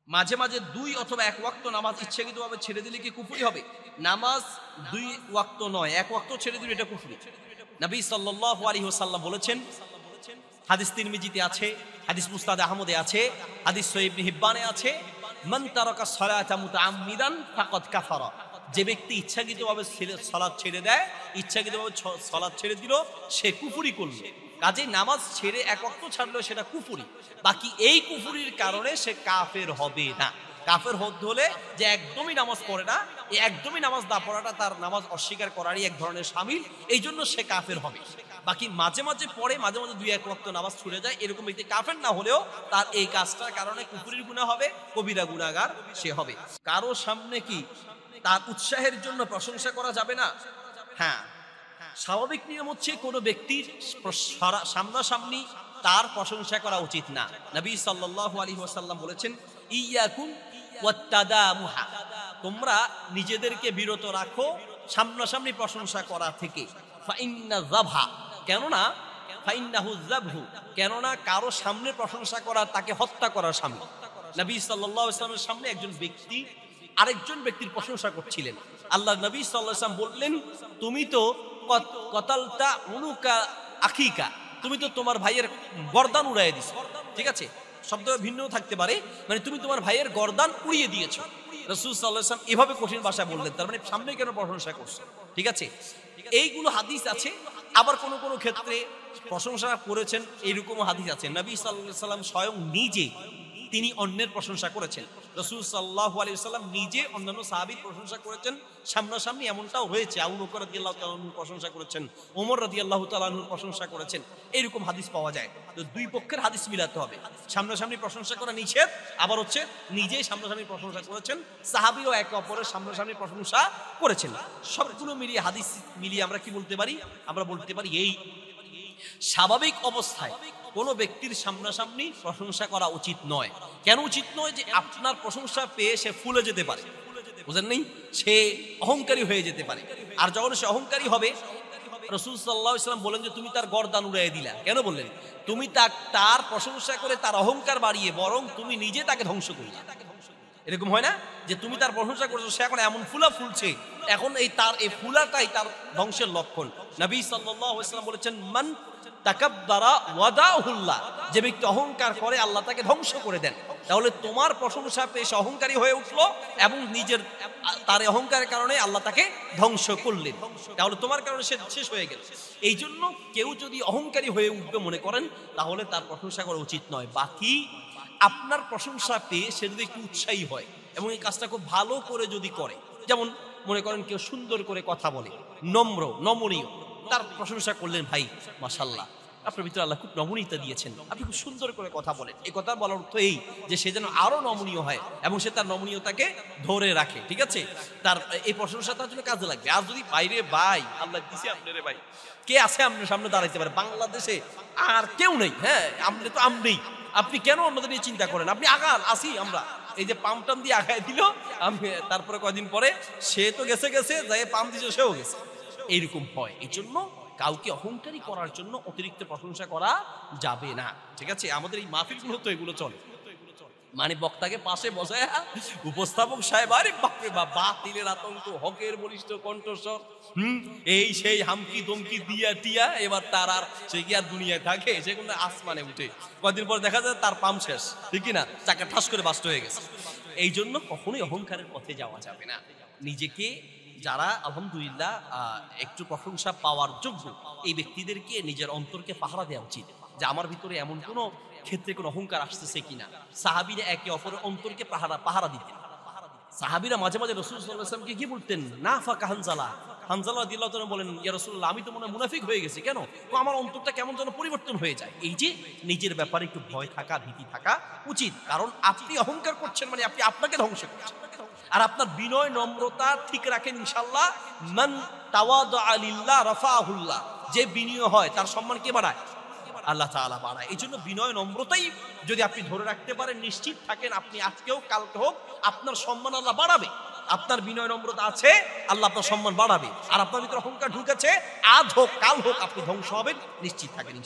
মাঝে মাঝে ২ অথবা ১ ওয়াক্ত নামাজ ইচ্ছাকৃতভাবে ছেড়ে দিলে কি কুফরি হবে? নামাজ ২ ওয়াক্ত নয়, ১ ওয়াক্ত ছেড়ে দিলে এটা কুফরি। নবী সাল্লাল্লাহু আলাইহি ওয়াসাল্লাম বলেছেন, হাদিস তিরমিজিতে আছে, হাদিস মুসনাদ আহমদে আছে, হাদিস সহিহ ইবনে হিব্বানে আছে, মান তারাকা সালাতা মুতাআম্মিদান ফাকাদ কাফারা। যে ব্যক্তি ইচ্ছাকৃতভাবে সালাত ছেড়ে দেয়, ইচ্ছাকৃতভাবে সালাত ছেড়ে দিল, সে কুফরি করল। কাজেই নামাজ ছেড়ে ১ ওয়াক্ত ছাড়লেও সেটা কুফরি। বাকি এই কুফরির কারণে সে কাফের হবে না। কাফের হতে হলে যে একদমই নামাজ পড়ে না, এই একদমই নামাজ না পড়াটা তার নামাজ অস্বীকার করারই এক ধরনের শামিল, এই জন্য সে কাফের হবে। বাকি মাঝে মাঝে পড়ে, মাঝে মাঝে ২-১ ওয়াক্ত নামাজ ছুটে যায়, এরকম ব্যক্তি কাফের না হলেও তার এই কাজটার কারণে কুফরির গুনাহ হবে, কবিরা গুনাহগার সে হবে। কারো সামনে কি তার উৎসাহের জন্য প্রশংসা করা যাবে না? হ্যাঁ, স্বাভাবিক নিয়ম হচ্ছে কোনো ব্যক্তির সামনাসামনি তার প্রশংসা করা উচিত না। নবী সাল্লাল্লাহু আলাইহি ওয়াসাল্লাম বলেছেন, ইয়াকুম ওয়াত্তাদামুহা, তোমরা নিজেদেরকে বিরত রাখো সামনাসামনি প্রশংসা করা থেকে। ফাইন্না যাবহা, কেননা ফাইন্নাহু যাবহু, কেননা কারো সামনে প্রশংসা করা তাকে হত্যা করার শামিল। নবী সাল্লাল্লাহু আলাইহি ওয়াসাল্লামের সামনে একজন ব্যক্তি আরেকজন ব্যক্তির প্রশংসা করছিলেন। আল্লাহর নবী সাল্লাল্লাহু আলাইহি ওয়াসাল্লাম বললেন, তুমি তো কতালতা উনুকা আখিকা, তুমি তো তোমার ভাইয়ের গর্দান উড়াইয়ে দিছো। ঠিক আছে, শব্দ ভিন্ন থাকতে পারে, মানে তুমি তোমার ভাইয়ের গর্দান উড়িয়ে দিয়েছো। রাসূল সাল্লাল্লাহু আলাইহি ওয়াসাল্লাম এভাবে কঠিন ভাষায় বললেন, তার মানে সামনে কেন প্রশংসা করছো? ঠিক আছে, এইগুলো হাদিস আছে। আবার কোন কোন ক্ষেত্রে প্রশংসা করেছেন এইরকম হাদিস আছে, নবী সাল্লাল্লাহু আলাইহি ওয়াসাল্লাম স্বয়ং নিজে তিনি অন্যের প্রশংসা করেছেন। রাসূল সাল্লাল্লাহু আলাইহি ওয়াসাল্লাম নিজে অন্যান্য সাহাবীর প্রশংসা করেছেন সামনাসামনি, এমনটাও হয়েছে। আবু বকর রাদিয়াল্লাহু তাআলা আনহুর প্রশংসা করেছেন, ওমর রাদিয়াল্লাহু তাআলা আনহুর প্রশংসা করেছেন, এরকম হাদিস পাওয়া যায়। তো দুই পক্ষের হাদিস মিলাতে হবে। সামনাসামনি প্রশংসা করা নিষেধ, আবার হচ্ছে নিজেই সামনাসামনি প্রশংসা করেছেন, সাহাবীও একে অপরের সামনাসামনি প্রশংসা করেছেন। সবগুলো মিলিয়ে হাদিস মিলিয়ে আমরা কি বলতে পারি? আমরা বলতে পারি এই স্বাভাবিক অবস্থায় কোনো ব্যক্তির সামনাসামনি প্রশংসা করা উচিত নয়। কেন উচিত নয়? যে আপনার প্রশংসা পেয়ে সে ফুলে যেতে পারে, বুঝেন নেই, সে অহংকারী হয়ে যেতে পারে। আর যখন সে অহংকারী হবে, রাসূল সাল্লাল্লাহু আলাইহি ওয়াসাল্লাম বলেন যে তুমি তার গর্দান উড়াইয়ে দিলা। কেন বললেন? তুমি তার প্রশংসা করে তার অহংকার বাড়িয়ে বরং তুমি নিজে তাকে ধ্বংস করলে। এরকম হয় না যে তুমি তার প্রশংসা করছো, সে এখন এমন ফুলা ফুলছে, এখন এই ফুলাটাই তার ধ্বংসের লক্ষণ। নবী সাল্লাল্লাহু আলাইহি ওয়াসাল্লাম বলেছেন, মান তাকাব্বারা ওয়াদাহুল্লাহ, যে ব্যক্তি অহংকার করে আল্লাহ তাকে ধ্বংস করে দেন। তাহলে তোমার প্রশংসা পেয়ে সে অহংকারী হয়ে উঠলো এবং নিজের তার অহংকারের কারণে আল্লাহ তাকে ধ্বংস করলেন। তাহলে তোমার কারণে সে শেষ হয়ে গেল। এই জন্য কেউ যদি অহংকারী হয়ে উঠবে মনে করেন, তাহলে তার প্রশংসা করা উচিত নয়। বাকি আপনার প্রশংসা পেয়ে সে যদি একটু উৎসাহী হয় এবং এই কাজটা খুব ভালো করে যদি করে, যেমন মনে করেন কেউ সুন্দর করে কথা বলে, নম্র নমনীয়, তার প্রশংসা করলেন, ভাই মাশাআল্লাহ আপনার ভিতরে আল্লাহ খুব নমনীয়তা দিয়েছেন, আপনি খুব সুন্দর করে কথা বলেন। এই কথা বলার অর্থ এই যে সে যেন আরো নমনীয় হয় এবং সে তার নমনীয়তাকে ধরে রাখে। ঠিক আছে, তার এই প্রশংসা তার জন্য কাজে লাগবে। আর যদি বাইরে ভাই আল্লাহ দিছে আপনারে, ভাই কে আছে আপনার সামনে দাঁড়াইতে পারে? বাংলাদেশে আর কেউ নেই। হ্যাঁ, আপনি তো আমনেই, আপনি কেন অন্যদের নিয়ে চিন্তা করেন? আপনি আগান, আসি আমরা, এই যে পাম টাম দিয়ে আগায় দিল, আমি তারপরে কয়দিন পরে সে তো গেছে যাই পাম দিছে, সেও গেছে। এইরকম হয়। এই জন্য কাউকে অহংকারী করার জন্য অতিরিক্ত প্রশংসা করা যাবে না। ঠিক আছে, আমাদের এই মাহফিলগুলো তো এগুলো চলে, মানে বক্তাকে পাশে বসায় উপস্থাপক সাহেব, আরে বাপরে বাপ, বাতিলের আতঙ্ক, হকের বলিষ্ঠ কণ্ঠস্বর, এই সেই হামকি দমকি দিয়া টিয়া, এবার তার আর সে কি আর দুনিয়ায় থাকে? সে কোনো আসমানে উঠে, কয়েকদিন পর দেখা যায় তার পাম শেষ, ঠিক না, চাকা ঠাস করে বাস্ট হয়ে গেছে। এই জন্য কখনোই অহংকারের পথে যাওয়া যাবে না। নিজেকে যারা আলহামদুলিল্লাহ একটু প্রশংসা পাওয়ার যোগ্য, এই ব্যক্তিদেরকে নিজের অন্তরকে পাহারা দেওয়া উচিত, যে আমার ভিতরে এমন কোনো ক্ষেত্রে কোনো অহংকার আসতেছে কিনা। সাহাবীরা একে অপরের অন্তরকে পাহারা দিতেন। সাহাবীরা মাঝে মাঝে রাসূল সাল্লাল্লাহু আলাইহি ওয়াসাল্লামকে কি বলতেন? নাফাকা হানজালা, হানজালা রাদিয়াল্লাহু তাআলা বলেন, ইয়া রাসূলুল্লাহ, আমি তো মনে হয় মুনাফিক হয়ে গেছি, কেন? তো আমার অন্তরটা কেমন যেন পরিবর্তন হয়ে যায়। এই যে নিজের ব্যাপারে একটু ভয় থাকা, ভীতি থাকা উচিত, কারণ আপনি অহংকার করছেন মানে আপনি আপনাকে ধ্বংস করছেন। আর আপনার বিনয় নম্রতা ঠিক রাখেন, ইনশাআল্লাহ, মান তাওয়াদা লিল্লাহ রাফাহুল্লাহ, যে বিনয় হয় তার সম্মান কে বাড়ায়? আল্লাহ তাআলা বাড়ায়। এই জন্য বিনয় নম্রতাই যদি আপনি ধরে রাখতে পারেন, নিশ্চিত থাকেন আপনি আজকেও কালকে হোক আপনার সম্মান আল্লাহ বাড়াবে। আপনার বিনয় নম্রতা আছে, আল্লাহ আপনার সম্মান বাড়াবে। আর আপনার ভিতরে অহংকার ঢুকেছে, আজ হোক কাল হোক আপনি ধ্বংস হবেন, নিশ্চিত থাকেন।